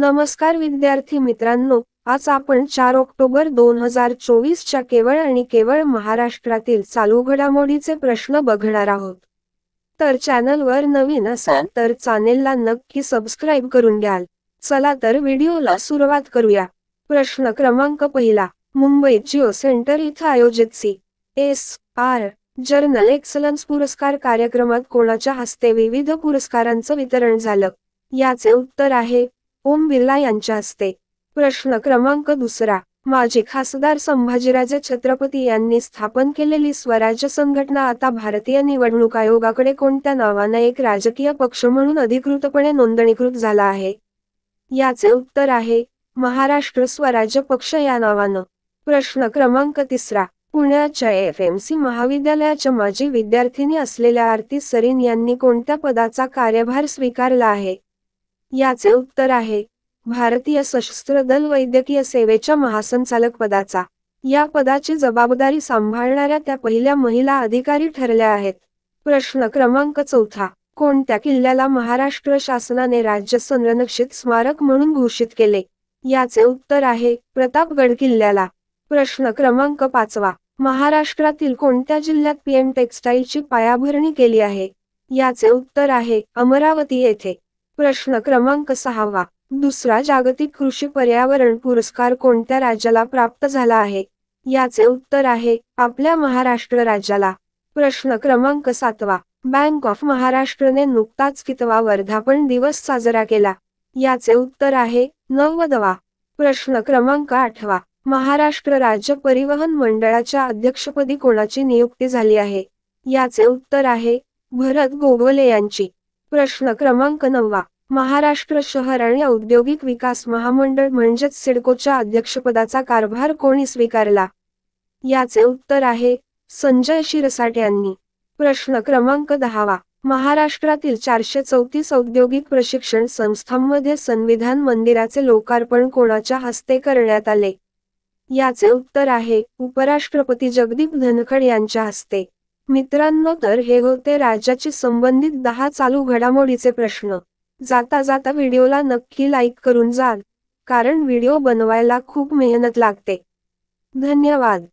नमस्कार विद्यार्थी मित्रांनो, आज आपण 4 ऑक्टोबर 2024 च्या केवळ आणि केवळ महाराष्ट्रातील चालू घडामोडीचे प्रश्न बघणार आहोत. तर चॅनलवर नवीन असाल तर चॅनेलला नक्की सबस्क्राईब करून घ्याल. चला तर व्हिडिओला सुरुवात करूया. प्रश्न क्रमांक पहिला. मुंबईत जिओ सेंटर इथं आयोजित सी.एस.आर. जर्नल एक्सलन्स पुरस्कार कार्यक्रमात कोणाच्या हस्ते विविध पुरस्कारांचं वितरण झालं? याचे उत्तर आहे ओम बिर्ला यांच्या हस्ते. प्रश्न क्रमांक दुसरा. माजी खासदार संभाजीराजे छत्रपती यांनी स्थापन केलेली स्वराज्य संघटना आता भारतीय निवडणूक आयोगाकडे कोणत्या नावाने एक राजकीय पक्ष म्हणून अधिकृतपणे नोंदणीकृत झाला आहे? याचे उत्तर आहे महाराष्ट्र स्वराज्य पक्ष या नावानं. प्रश्न क्रमांक तिसरा. पुण्याच्या एफ.एम.सी. महाविद्यालयाच्या माजी विद्यार्थिनी असलेल्या आरती सरीन यांनी कोणत्या पदाचा कार्यभार स्वीकारला आहे? याचे उत्तर आहे भारतीय सशस्त्र दल वैद्यकीय सेवेच्या महासंचालक पदाचा. या पदाची जबाबदारी सांभाळणाऱ्या त्या पहिल्या महिला अधिकारी ठरल्या आहेत. प्रश्न क्रमांक चौथा. कोणत्या किल्ल्याला महाराष्ट्र शासनाने राज्य संरक्षित स्मारक म्हणून घोषित केले? याचे उत्तर आहे प्रतापगड किल्ल्याला. प्रश्न क्रमांक पाचवा. महाराष्ट्रातील कोणत्या जिल्ह्यात पीएम टेक्सटाईलची पायाभरणी केली आहे? याचे उत्तर आहे अमरावती येथे. प्रश्न क्रमांक सहावा. दुसरा जागतिक कृषी पर्यावरण पुरस्कार कोणत्या राज्याला प्राप्त झाला आहे? याचे उत्तर आहे आपल्या महाराष्ट्र राज्याला. प्रश्न क्रमांक सातवा. बँक ऑफ महाराष्ट्रने नुकताच कितवा वर्धापन दिवस साजरा केला? याचे उत्तर आहे 90वा. प्रश्न क्रमांक आठवा. महाराष्ट्र राज्य परिवहन मंडळाच्या अध्यक्षपदी कोणाची नियुक्ती झाली आहे? याचे उत्तर आहे भरत गोगोले यांची. प्रश्न क्रमांक नववा. महाराष्ट्र शहर आणि औद्योगिक विकास महामंडळ म्हणजेच सिडकोच्या अध्यक्षपदाचा कारभार कोणी स्वीकारला? याचे उत्तर आहे संजय शिरसाट यांनी. प्रश्न क्रमांक 10वा. महाराष्ट्रातील 434 औद्योगिक प्रशिक्षण संस्थांमध्ये संविधान मंदिराचे लोकार्पण कोणाच्या हस्ते करण्यात आले? याचे उत्तर आहे उपराष्ट्रपती जगदीप धनखड यांच्या हस्ते. मित्रांनो, तर हे होते राज्याची संबंधित 10 चालू घडामोडीचे प्रश्न. जाता जाता व्हिडिओला नक्की लाईक करून जाल, कारण व्हिडिओ बनवायला खूप मेहनत लागते. धन्यवाद.